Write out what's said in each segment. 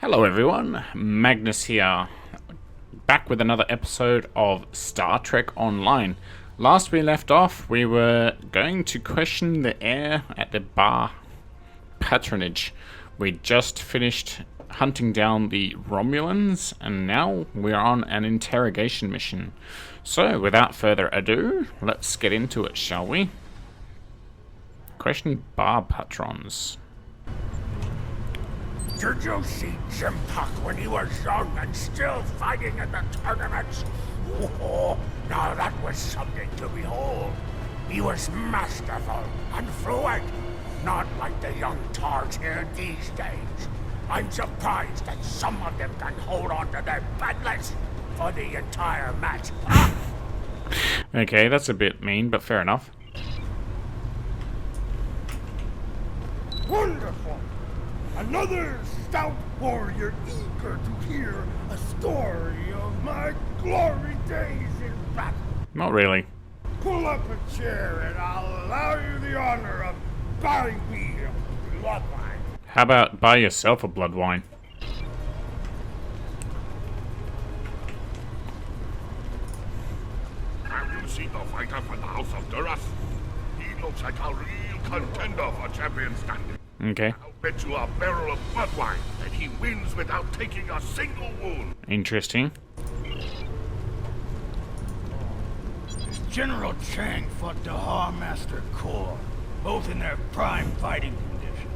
Hello everyone, Magnus here, back with another episode of Star Trek Online. Last we left off, we were going to question the air at the bar patronage. We just finished hunting down the Romulans, and now we're on an interrogation mission. So, without further ado, let's get into it, shall we? Question bar patrons. Did you see Jim Puck when he was young and still fighting in the tournaments? Oh, now that was something to behold. He was masterful and fluent, not like the young tards here these days. I'm surprised that some of them can hold on to their paddlets for the entire match. Okay, that's a bit mean, but fair enough. Wonderful! Another stout warrior eager to hear a story of my glory days in battle. Not really. Pull up a chair and I'll allow you the honor of buying me a blood wine. How about buy yourself a blood wine? Have you seen the fighter from the House of Duras? He looks like a real contender for champion standing. Okay. I'll bet you a barrel of blood wine that he wins without taking a single wound. Interesting. General Chang fought Dahar Master Corps, both in their prime fighting condition.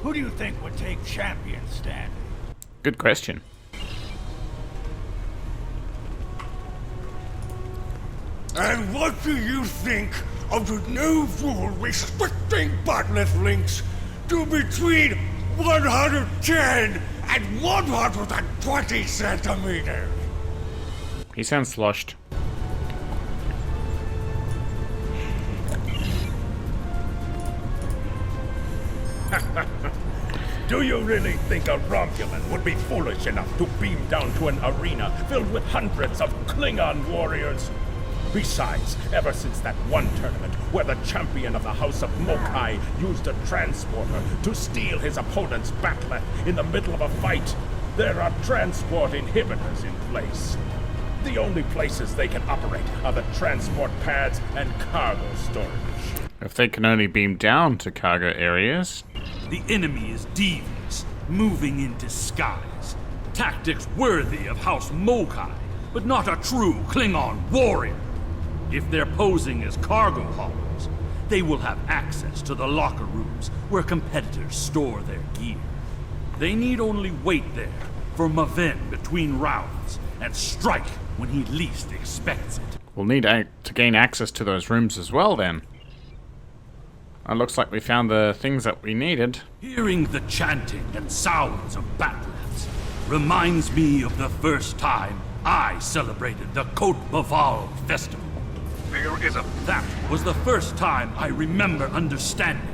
Who do you think would take champion standing? Good question. And what do you think of the new rule restricting bottomless links to between 110 and 120 centimeters? He sounds sloshed. Do you really think a Romulan would be foolish enough to beam down to an arena filled with hundreds of Klingon warriors? Besides, ever since that one tournament where the champion of the House of Mokai used a transporter to steal his opponent's bat'leth in the middle of a fight, there are transport inhibitors in place. The only places they can operate are the transport pads and cargo storage. If they can only beam down to cargo areas. The enemy is devious, moving in disguise. Tactics worthy of House Mokai, but not a true Klingon warrior. If they're posing as cargo haulers, they will have access to the locker rooms where competitors store their gear. They need only wait there for Maven between rounds and strike when he least expects it. We'll need to gain access to those rooms as well then. It looks like we found the things that we needed. Hearing the chanting and sounds of bat'leths reminds me of the first time I celebrated the Cote Baval festival. There is a... That was the first time I remember understanding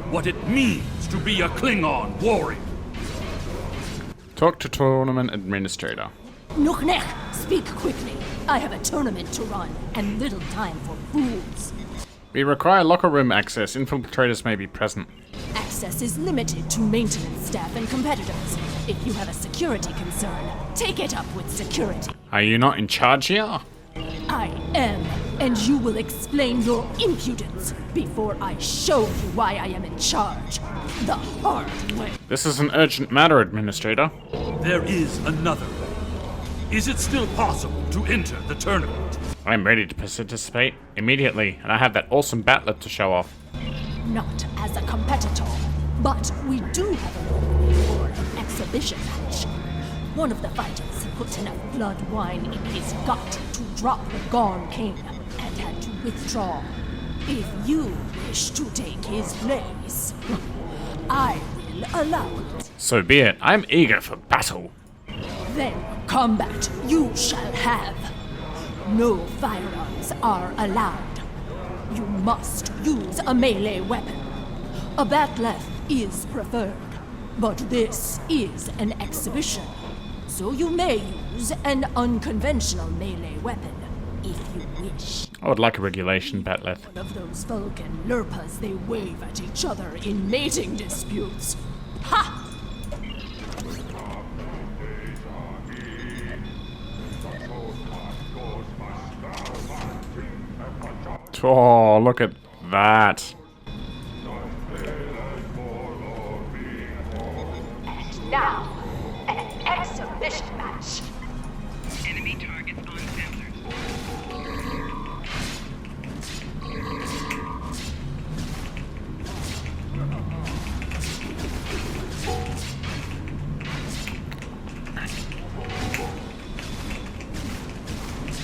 what it means to be a Klingon warrior. Talk to tournament administrator. Nuchnech, speak quickly. I have a tournament to run, and little time for fools. We require locker room access. Infiltrators may be present. Access is limited to maintenance staff and competitors. If you have a security concern, take it up with security. Are you not in charge here? I am, and you will explain your impudence before I show you why I am in charge. The hard way. This is an urgent matter, administrator. There is another way. Is it still possible to enter the tournament? I'm ready to participate immediately, and I have that awesome bat'let to show off. Not as a competitor, but we do have a opening for an exhibition match. One of the fighters put enough blood wine in his gut to drop the Gorn King and had to withdraw. If you wish to take his place, I will allow it. So be it. I'm eager for battle. Then combat you shall have. No firearms are allowed. You must use a melee weapon. A bat'leth is preferred, but this is an exhibition. So you may use an unconventional melee weapon, if you wish. I would like a regulation bat'leth. One of those Vulcan lurpas they wave at each other in mating disputes. Ha! Oh, look at that. And now, an exhibition match. Enemy targets on sensors.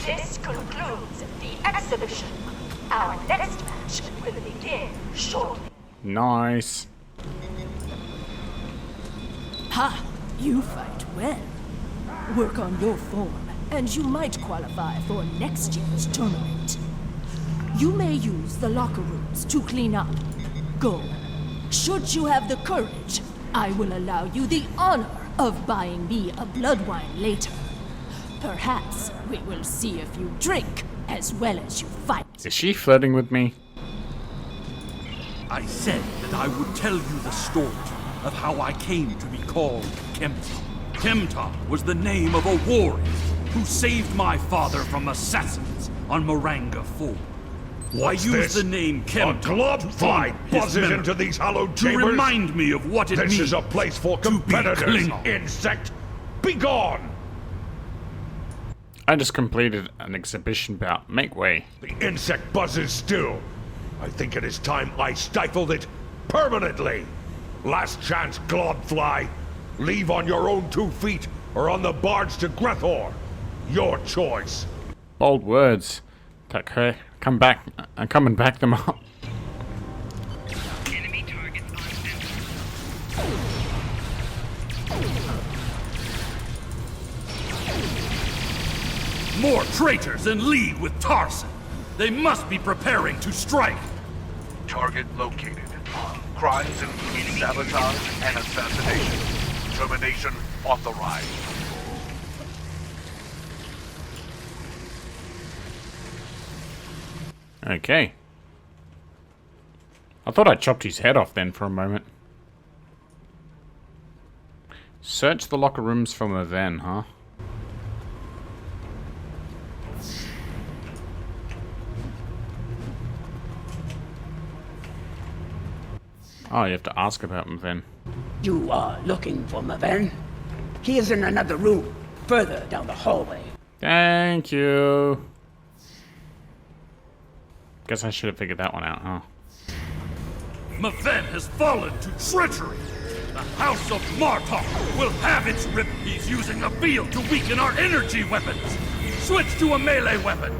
This concludes the exhibition. Our next match will begin shortly. Nice. Ha! You fight well. Work on your form, and you might qualify for next year's tournament. You may use the locker rooms to clean up. Go. Should you have the courage, I will allow you the honor of buying me a blood wine later. Perhaps we will see if you drink as well as you fight. Is she flirting with me? I said that I would tell you the story of how I came to be called Kemtar. Kemtar was the name of a warrior who saved my father from assassins on Moranga Ford. What's I used this? the name A Kemtar glob to fly honor his buzzes memory, into these hallowed to chambers. remind me of what it This means is a place for to be competitors. Klingon. Insect, be gone! I just completed an exhibition bout. Make way. The insect buzzes still. I think it is time I stifled it permanently. Last chance, Globfly. Leave on your own 2 feet or on the barge to Grethor. Your choice. Bold words. Okay, come back. I'm coming back them up. Enemy targets on sensors. More traitors in league with Tarson. They must be preparing to strike. Target located. Crimes include sabotage and assassination. Termination authorized. Okay. I thought I chopped his head off then for a moment. Search the locker rooms for Maven, huh? Oh, you have to ask about Maven. You are looking for Maven? He is in another room, further down the hallway. Thank you. Guess I should have figured that one out, huh? Maven has fallen to treachery. The House of Martok will have its rip. He's using the field to weaken our energy weapons. Switch to a melee weapon.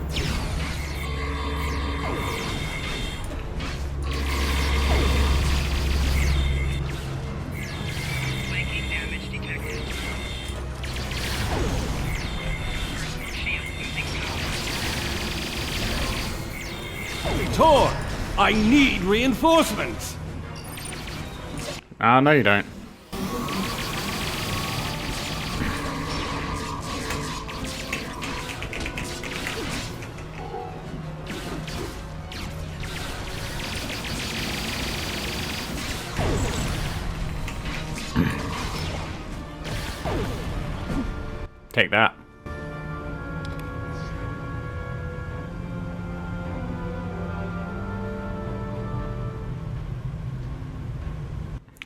Flanking damage detected. Personal shield losing power. Tor, I need reinforcements. No, you don't. Take that.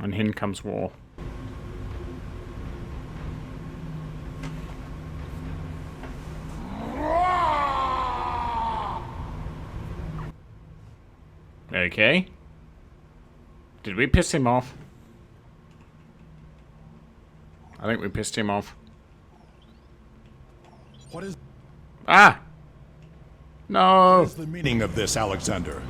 And in comes war. Okay. Did we piss him off? I think we pissed him off. What is Ah! No! the meaning of this, Alexander?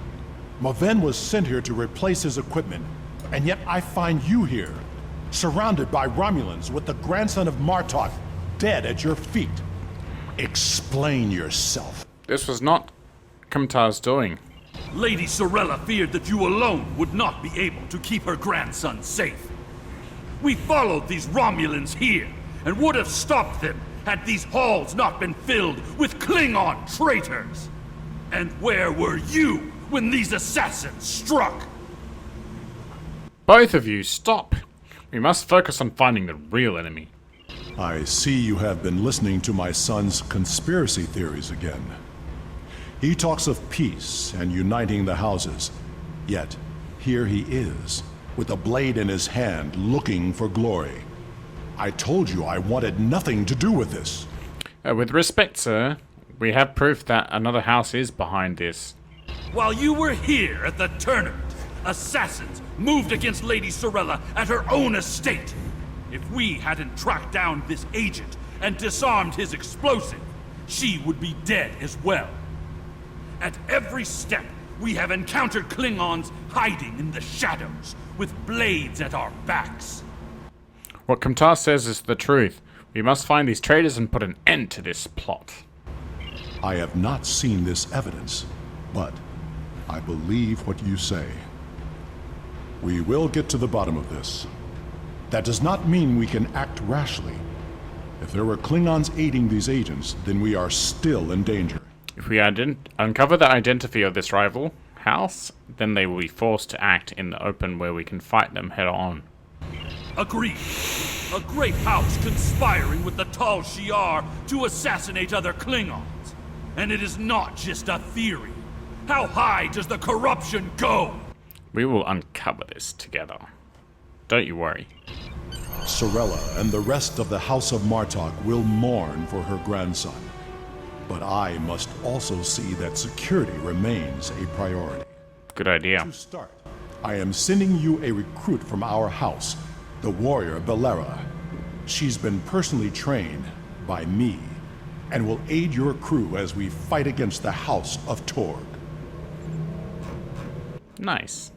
Maven was sent here to replace his equipment, and yet I find you here, surrounded by Romulans with the grandson of Martok dead at your feet. Explain yourself. This was not Kemtar's doing. Lady Sorella feared that you alone would not be able to keep her grandson safe. We followed these Romulans here and would have stopped them had these halls not been filled with Klingon traitors. And where were you when these assassins struck? Both of you, stop! We must focus on finding the real enemy. I see you have been listening to my son's conspiracy theories again. He talks of peace and uniting the houses. Yet, here he is, with a blade in his hand, looking for glory. I told you I wanted nothing to do with this. With respect, sir, we have proof that another house is behind this. While you were here at the tournament, assassins moved against Lady Sorella at her own estate. If we hadn't tracked down this agent and disarmed his explosive, she would be dead as well. At every step, we have encountered Klingons hiding in the shadows, with blades at our backs. What Kamtar says is the truth. We must find these traitors and put an end to this plot. I have not seen this evidence, but I believe what you say. We will get to the bottom of this. That does not mean we can act rashly. If there were Klingons aiding these agents, then we are still in danger. If we uncover the identity of this rival house, then they will be forced to act in the open where we can fight them head on. Agreed. A great house conspiring with the Tal Shiar to assassinate other Klingons. And it is not just a theory. How high does the corruption go? We will uncover this together. Don't you worry. Sorella and the rest of the House of Martok will mourn for her grandson. But I must also see that security remains a priority. Good idea. To start, I am sending you a recruit from our house, the warrior Belera. She's been personally trained by me and will aid your crew as we fight against the House of Torg. Nice.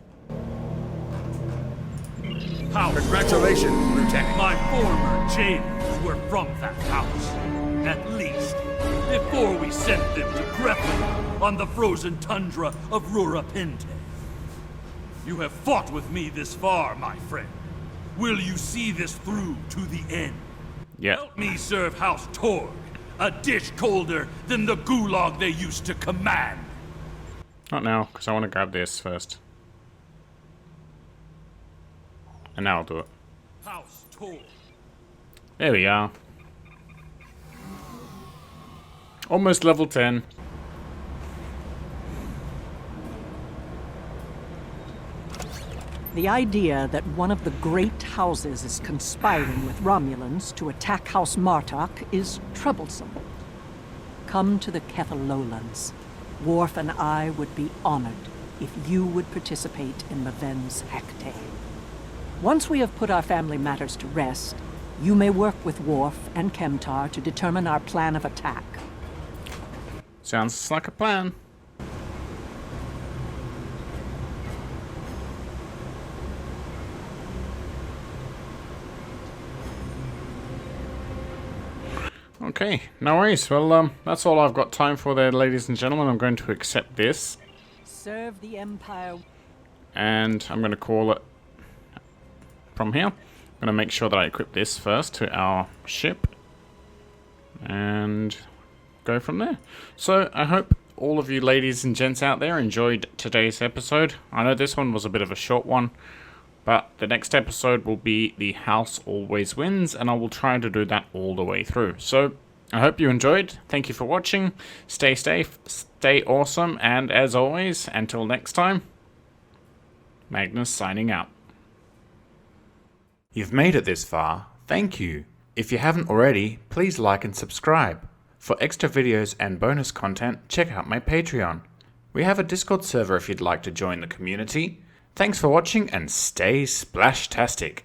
How Congratulations, Lieutenant. my former jailers were from that house. At least, before we sent them to Grephen on the frozen tundra of Rurapente. You have fought with me this far, my friend. Will you see this through to the end? Yeah. Help me serve House Torg, a dish colder than the gulag they used to command. Not now, because I want to grab this first. And now I'll do it. House Torg. There we are. Almost level 10. The idea that one of the great houses is conspiring with Romulans to attack House Martok is troublesome. Come to the Kethalolans. Worf and I would be honored if you would participate in Maven's Hecate. Once we have put our family matters to rest, you may work with Worf and Kemtar to determine our plan of attack. Sounds like a plan. Okay, no worries. Well, that's all I've got time for there, ladies and gentlemen. I'm going to accept this. Serve the Empire. And I'm going to call it from here. I'm going to make sure that I equip this first to our ship. And go from there. So, I hope all of you ladies and gents out there enjoyed today's episode. I know this one was a bit of a short one. But the next episode will be The House Always Wins, and I will try to do that all the way through. So, I hope you enjoyed. Thank you for watching. Stay safe, stay awesome, and as always, until next time, Magnus signing out. You've made it this far. Thank you. If you haven't already, please like and subscribe. For extra videos and bonus content, check out my Patreon. We have a Discord server if you'd like to join the community. Thanks for watching and stay splashtastic.